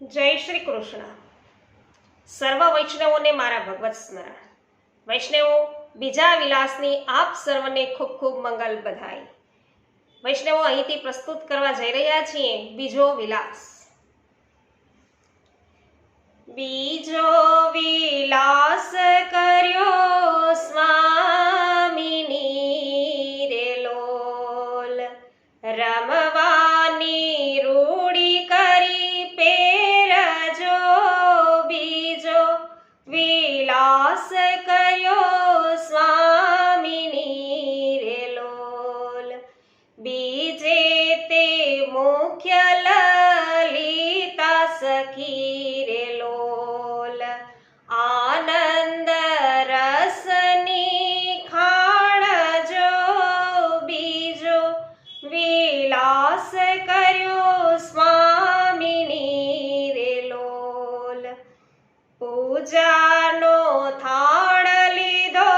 જય શ્રી કૃષ્ણ. સર્વ વૈષ્ણવોને મારા ભગવત સ્મરણ. વૈષ્ણવો, બીજા વિલાસની આપ સર્વને ખૂબ ખૂબ મંગલ બધાઈ. વૈષ્ણવો, અહીંથી પ્રસ્તુત કરવા જઈ રહ્યા છીએ બીજો વિલાસ. બીજો વિલાસ કર્યો સ્વામીની રે લોલ, રમવાની રૂડી કરી પેરજો. બીજો વિલાસ કર્યો સ્વામીની રે લોલ, બીજે તે મુખ્ય લલિતા સખી રે લોલ. આનંદ રસની ખાણજો. બીજો વિલાસ કર્યો સ્વામીની રે લોલ, પૂજાનો થાળ લીધો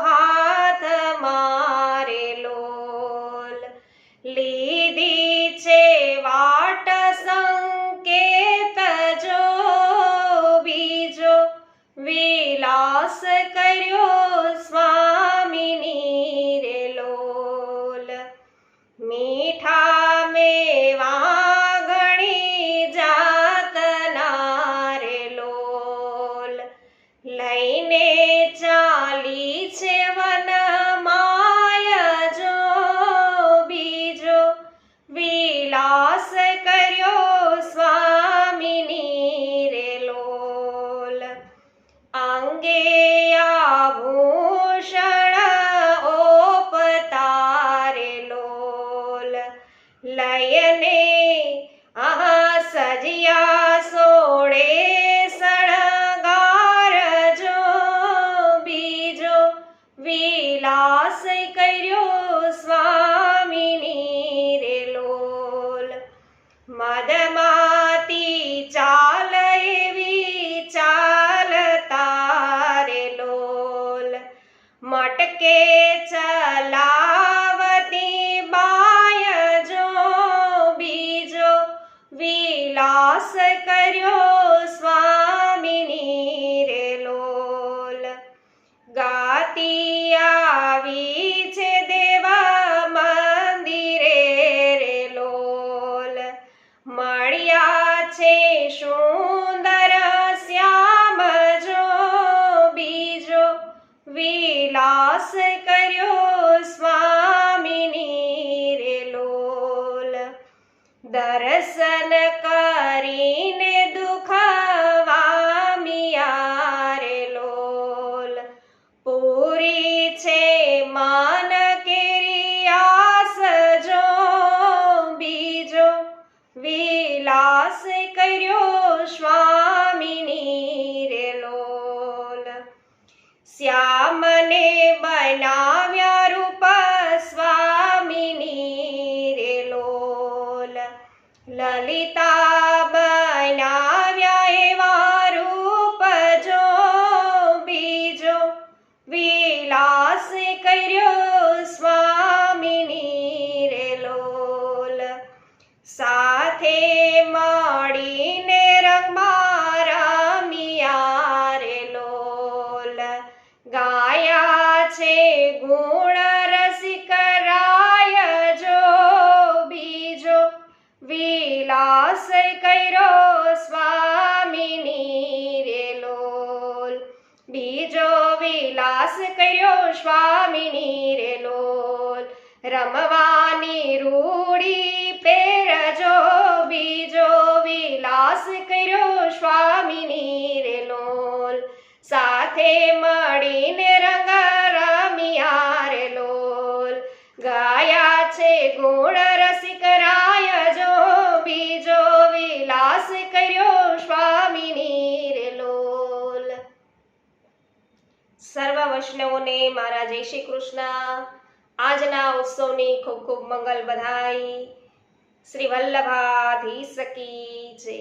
હાથ મારે લોલ. લીધી છે વાટ સંકેત જો. બીજો વિલાસ કર્યો સ્વામીની રે લોલ, મીઠા મેવા ઘણી જાતના રે લોલ. લઈને ચાલી છે વનમાય જો. બીજો વિલાસ કર્યો સ્વામીની રે લોલ, અંગે આભૂષણ ઓપતારે લોલ. લયને સજિયા સોળે શણગારજો. બીજો વિલાસ કર્યો સ્વામીની રે લોલ, મદમાતી ચાલ એવી ચાલતા રે લોલ. મટકે ચલાવતી બાય જો. બીજો વિલાસ કર્યો સ્વામીની રે લોલ, ગાતી આવી છે દેવા મંદિરે રે લોલ. મળ્યા છે સુંદર શ્યામ જો. બીજો વિલાસ કર્યો સ્વામીની રે લોલ, દર્શન કરીને દુઃખ વામ્યા રે લોલ. પૂરી છે મન કેરી આસ જો. બીજો વિલાસ કર્યો સ્વામીની રે લોલ, શ્યામને બનાવ્યા રૂપ સ્વામીની રે લોલ. લલિતા બનાવ્યા એવા રૂપ જો. બીજો વિલાસ કર્યો સ્વામીની રે લોલ, સાથે મળીને રંગમાં રમ્યા રે લોલ. ગાયા છે ગુણ રસિકરાય જો. બીજો વિલાસ કર્યો સ્વામીની રે લોલ, બીજો વિલાસ કર્યો સ્વામીની રે લોલ. રમવાની રૂડી પેરજો. બીજો વિલાસ કર્યો સ્વામીની રે લોલ, સાથે મળીને રંગ રમ્યા રે લોલ. ગાયા છે ગુણ રસિકરાય જો. બીજો વિલાસ કર્યો સ્વામીની રે લોલ. સર્વ વૈષ્ણવોને મારા જય શ્રી કૃષ્ણ. આજના ઉત્સવની ખૂબ ખૂબ મંગલ બધાઈ. શ્રી વલ્લભાધીશ કી જય.